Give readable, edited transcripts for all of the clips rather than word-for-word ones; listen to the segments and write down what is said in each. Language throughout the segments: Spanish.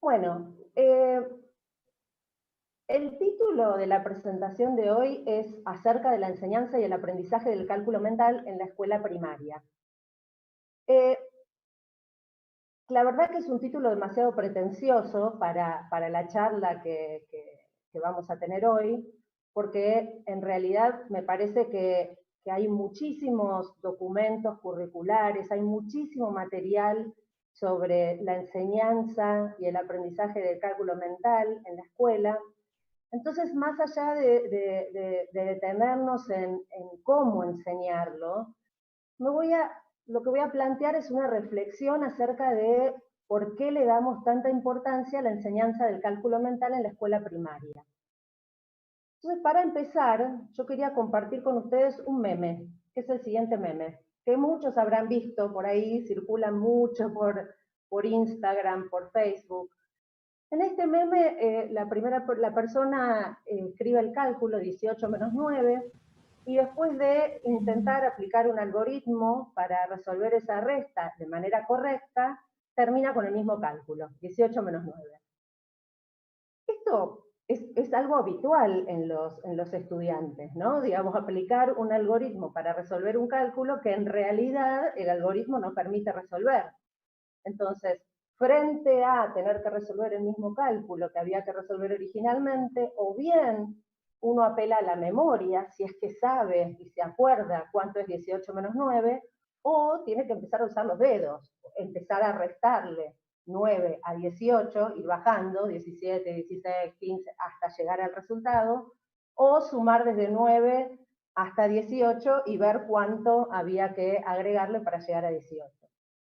Bueno, el título de la presentación de hoy es acerca de la enseñanza y el aprendizaje del cálculo mental en la escuela primaria. Eh, la verdad que es un título demasiado pretencioso para la charla que vamos a tener hoy, porque en realidad me parece que hay muchísimos documentos curriculares, hay muchísimo material sobre la enseñanza y el aprendizaje del cálculo mental en la escuela. Entonces, más allá de detenernos en cómo enseñarlo, lo que voy a plantear es una reflexión acerca de por qué le damos tanta importancia a la enseñanza del cálculo mental en la escuela primaria. Entonces, para empezar, yo quería compartir con ustedes un meme, que es el siguiente meme, que muchos habrán visto por ahí, circulan mucho por Instagram, por Facebook. En este meme, la persona escribe el cálculo 18 menos 9 y después de intentar aplicar un algoritmo para resolver esa resta de manera correcta, termina con el mismo cálculo, 18 menos 9. Esto es algo habitual en los estudiantes, ¿no? Digamos, aplicar un algoritmo para resolver un cálculo que en realidad el algoritmo no permite resolver. Entonces, frente a tener que resolver el mismo cálculo que había que resolver originalmente, o bien uno apela a la memoria, si es que sabe y se acuerda cuánto es 18 menos 9, o tiene que empezar a usar los dedos, empezar a restarle 9 a 18, ir bajando, 17, 16, 15, hasta llegar al resultado, o sumar desde 9 hasta 18 y ver cuánto había que agregarle para llegar a 18.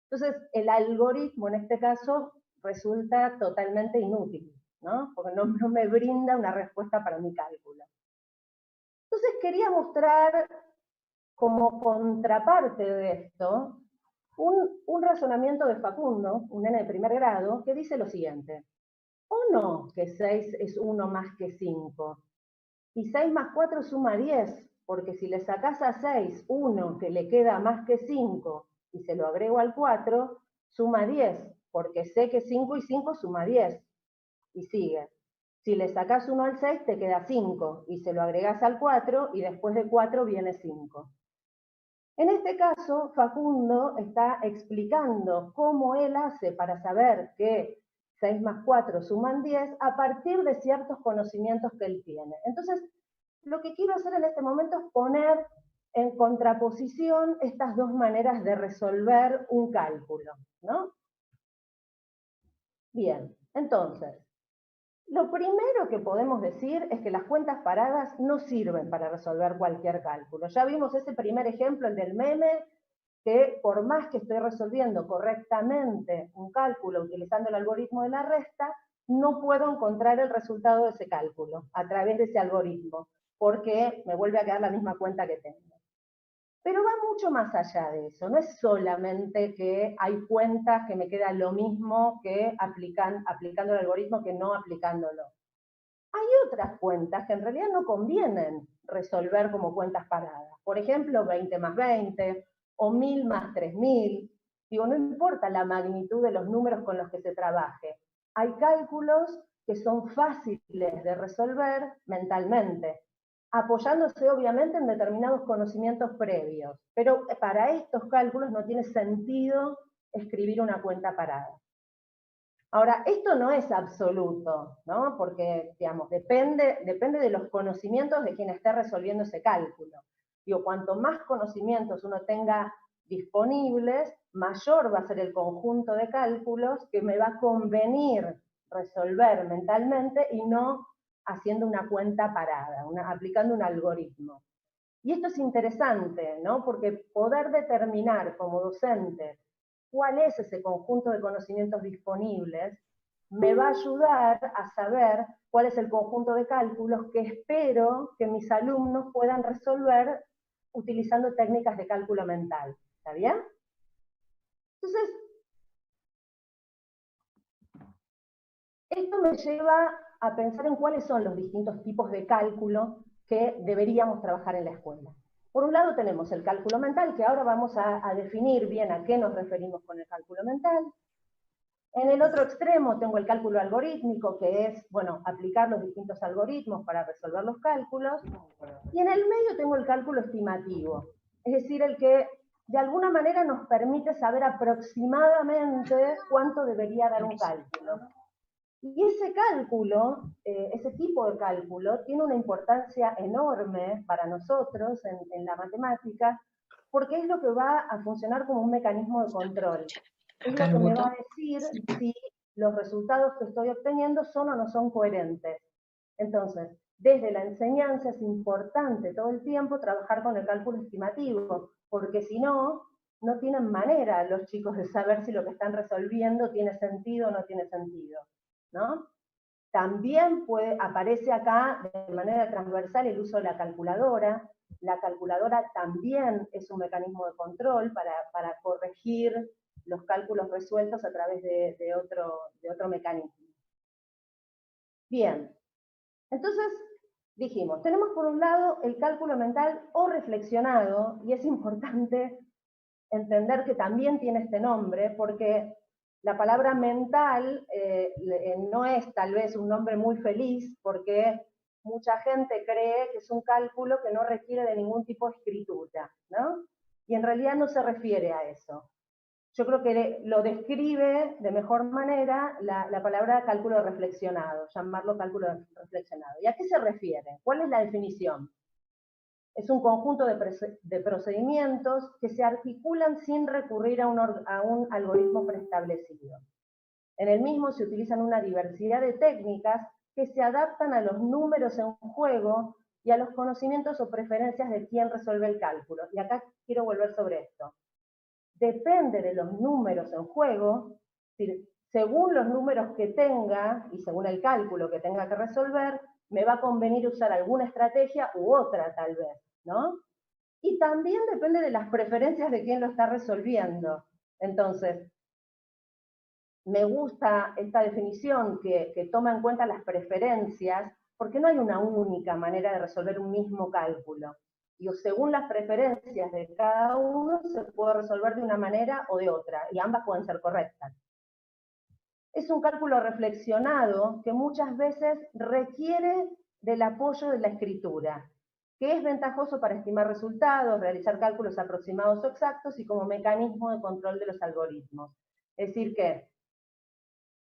Entonces, el algoritmo en este caso resulta totalmente inútil, ¿no? Porque no me brinda una respuesta para mi cálculo. Entonces, quería mostrar como contraparte de esto un razonamiento de Facundo, un nene de primer grado, que dice lo siguiente: ¿o no que 6 es 1 más que 5? Y 6 más 4 suma 10, porque si le sacás a 6 1 que le queda más que 5 y se lo agrego al 4, suma 10, porque sé que 5 y 5 suma 10. Y sigue. Si le sacás 1 al 6, te queda 5, y se lo agregás al 4, y después de 4 viene 5. En este caso, Facundo está explicando cómo él hace para saber que 6 más 4 suman 10 a partir de ciertos conocimientos que él tiene. Entonces, lo que quiero hacer en este momento es poner en contraposición estas dos maneras de resolver un cálculo, ¿no? Bien, entonces, lo primero que podemos decir es que las cuentas paradas no sirven para resolver cualquier cálculo. Ya vimos ese primer ejemplo, el del meme, que por más que estoy resolviendo correctamente un cálculo utilizando el algoritmo de la resta, no puedo encontrar el resultado de ese cálculo a través de ese algoritmo, porque me vuelve a quedar la misma cuenta que tengo. Pero va mucho más allá de eso, no es solamente que hay cuentas que me queda lo mismo que aplicando el algoritmo que no aplicándolo. Hay otras cuentas que en realidad no convienen resolver como cuentas paradas. Por ejemplo, 20 más 20 o 1000 más 3000. Digo, no importa la magnitud de los números con los que se trabaje. Hay cálculos que son fáciles de resolver mentalmente, apoyándose obviamente en determinados conocimientos previos. Pero para estos cálculos no tiene sentido escribir una cuenta parada. Ahora, esto no es absoluto, ¿no? Porque, digamos, depende de los conocimientos de quien esté resolviendo ese cálculo. Digo, cuanto más conocimientos uno tenga disponibles, mayor va a ser el conjunto de cálculos que me va a convenir resolver mentalmente y no haciendo una cuenta parada, aplicando un algoritmo. Y esto es interesante, ¿no? Porque poder determinar como docente cuál es ese conjunto de conocimientos disponibles me va a ayudar a saber cuál es el conjunto de cálculos que espero que mis alumnos puedan resolver utilizando técnicas de cálculo mental. ¿Está bien? Entonces, esto me lleva a pensar en cuáles son los distintos tipos de cálculo que deberíamos trabajar en la escuela. Por un lado tenemos el cálculo mental, que ahora vamos a definir bien a qué nos referimos con el cálculo mental. En el otro extremo tengo el cálculo algorítmico, que es, bueno, aplicar los distintos algoritmos para resolver los cálculos. Y en el medio tengo el cálculo estimativo, es decir, el que de alguna manera nos permite saber aproximadamente cuánto debería dar un cálculo. Y ese cálculo, ese tipo de cálculo, tiene una importancia enorme para nosotros en la matemática, porque es lo que va a funcionar como un mecanismo de control. Es lo que me va a decir si los resultados que estoy obteniendo son o no son coherentes. Entonces, desde la enseñanza es importante todo el tiempo trabajar con el cálculo estimativo, porque si no, no tienen manera los chicos de saber si lo que están resolviendo tiene sentido o no tiene sentido, ¿no? También aparece acá de manera transversal el uso de la calculadora. La calculadora también es un mecanismo de control para corregir los cálculos resueltos a través de otro mecanismo. Bien, entonces dijimos, tenemos por un lado el cálculo mental o reflexionado, y es importante entender que también tiene este nombre, porque la palabra mental no es tal vez un nombre muy feliz, porque mucha gente cree que es un cálculo que no requiere de ningún tipo de escritura, ¿no? Y en realidad no se refiere a eso. Yo creo que lo describe de mejor manera la palabra cálculo reflexionado, llamarlo cálculo reflexionado. ¿Y a qué se refiere? ¿Cuál es la definición? Es un conjunto de procedimientos que se articulan sin recurrir a un algoritmo preestablecido. En el mismo se utilizan una diversidad de técnicas que se adaptan a los números en juego y a los conocimientos o preferencias de quien resuelve el cálculo. Y acá quiero volver sobre esto. Depende de los números en juego, según los números que tenga y según el cálculo que tenga que resolver, me va a convenir usar alguna estrategia u otra tal vez, ¿no? Y también depende de las preferencias de quien lo está resolviendo. Entonces, me gusta esta definición que toma en cuenta las preferencias, porque no hay una única manera de resolver un mismo cálculo. Y según las preferencias de cada uno, se puede resolver de una manera o de otra, y ambas pueden ser correctas. Es un cálculo reflexionado que muchas veces requiere del apoyo de la escritura, que es ventajoso para estimar resultados, realizar cálculos aproximados o exactos y como mecanismo de control de los algoritmos. Es decir que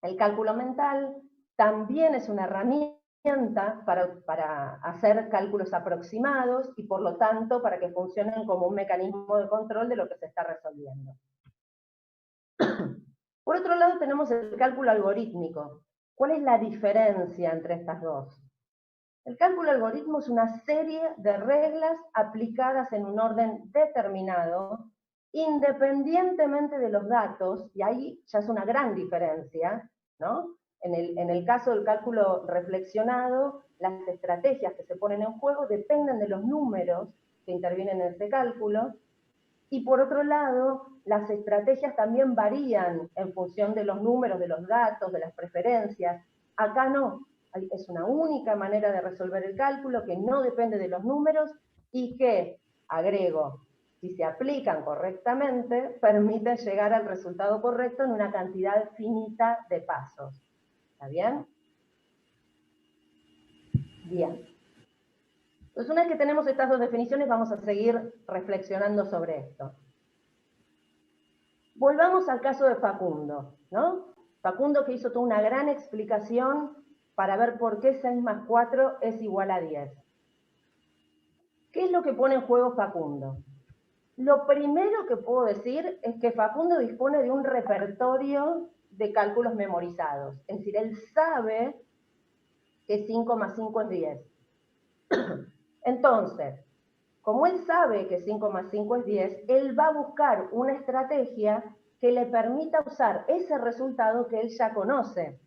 el cálculo mental también es una herramienta para hacer cálculos aproximados y por lo tanto para que funcionen como un mecanismo de control de lo que se está resolviendo. Por otro lado tenemos el cálculo algorítmico. ¿Cuál es la diferencia entre estas dos? El cálculo algoritmo es una serie de reglas aplicadas en un orden determinado, independientemente de los datos, y ahí ya es una gran diferencia, ¿no? En el caso del cálculo reflexionado, las estrategias que se ponen en juego dependen de los números que intervienen en ese cálculo, y por otro lado, las estrategias también varían en función de los números, de los datos, de las preferencias. Acá no, es una única manera de resolver el cálculo que no depende de los números y que, agrego, si se aplican correctamente, permite llegar al resultado correcto en una cantidad finita de pasos. ¿Está bien? Bien. Entonces, una vez que tenemos estas dos definiciones, vamos a seguir reflexionando sobre esto. Volvamos al caso de Facundo, ¿no? Facundo que hizo toda una gran explicación para ver por qué 6 más 4 es igual a 10. ¿Qué es lo que pone en juego Facundo? Lo primero que puedo decir es que Facundo dispone de un repertorio de cálculos memorizados. Es decir, él sabe que 5 más 5 es 10. Entonces, como él sabe que 5 más 5 es 10, él va a buscar una estrategia que le permita usar ese resultado que él ya conoce.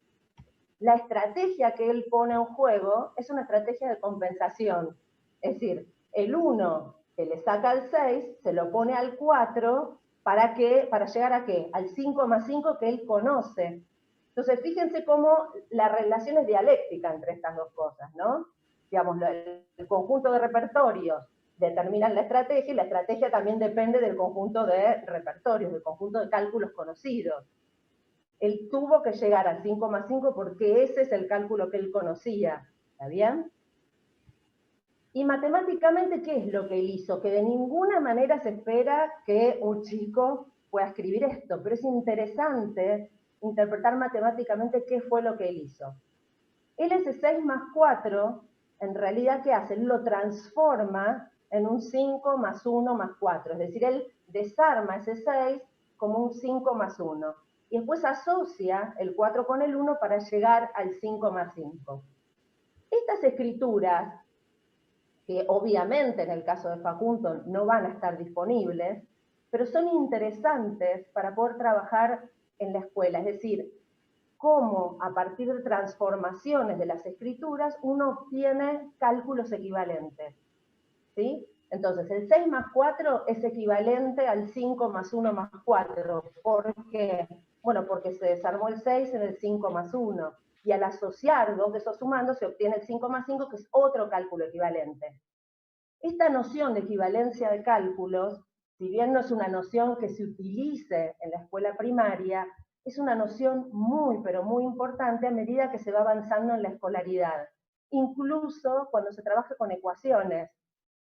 La estrategia que él pone en juego es una estrategia de compensación. Es decir, el 1 que le saca al 6, se lo pone al 4, ¿para qué? Para llegar a ¿qué? Al 5 más 5 que él conoce. Entonces, fíjense cómo la relación es dialéctica entre estas dos cosas, ¿no? Digamos, el conjunto de repertorios determinan la estrategia y la estrategia también depende del conjunto de repertorios, del conjunto de cálculos conocidos. Él tuvo que llegar al 5,5 porque ese es el cálculo que él conocía. ¿Está bien? Y matemáticamente, ¿qué es lo que él hizo? Que de ninguna manera se espera que un chico pueda escribir esto, pero es interesante interpretar matemáticamente qué fue lo que él hizo. El S6 más 4, en realidad, ¿qué hace? Él lo transforma en un 5 más 1 más 4. Es decir, él desarma ese 6 como un 5 más 1. Y después asocia el 4 con el 1 para llegar al 5 más 5. Estas escrituras, que obviamente en el caso de Facundo no van a estar disponibles, pero son interesantes para poder trabajar en la escuela. Es decir, cómo a partir de transformaciones de las escrituras uno obtiene cálculos equivalentes. ¿Sí? Entonces, el 6 más 4 es equivalente al 5 más 1 más 4. ¿Por qué? Bueno, porque se desarmó el 6 en el 5 más 1. Y al asociar dos de esos sumandos se obtiene el 5 más 5, que es otro cálculo equivalente. Esta noción de equivalencia de cálculos, si bien no es una noción que se utilice en la escuela primaria, es una noción muy, pero muy importante a medida que se va avanzando en la escolaridad. Incluso cuando se trabaja con ecuaciones.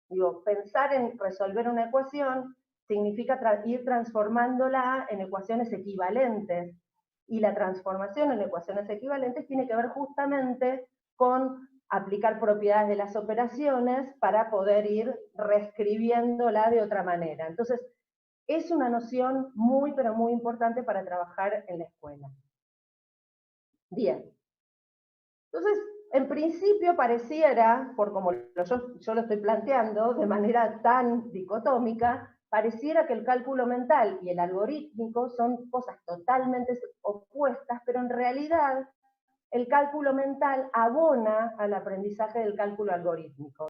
Digo, pensar en resolver una ecuación significa ir transformándola en ecuaciones equivalentes. Y la transformación en ecuaciones equivalentes tiene que ver justamente con aplicar propiedades de las operaciones para poder ir reescribiéndola de otra manera. Entonces, es una noción muy, pero muy importante para trabajar en la escuela. Bien. Entonces, en principio pareciera, por como yo lo estoy planteando de manera tan dicotómica, pareciera que el cálculo mental y el algorítmico son cosas totalmente opuestas, pero en realidad el cálculo mental abona al aprendizaje del cálculo algorítmico.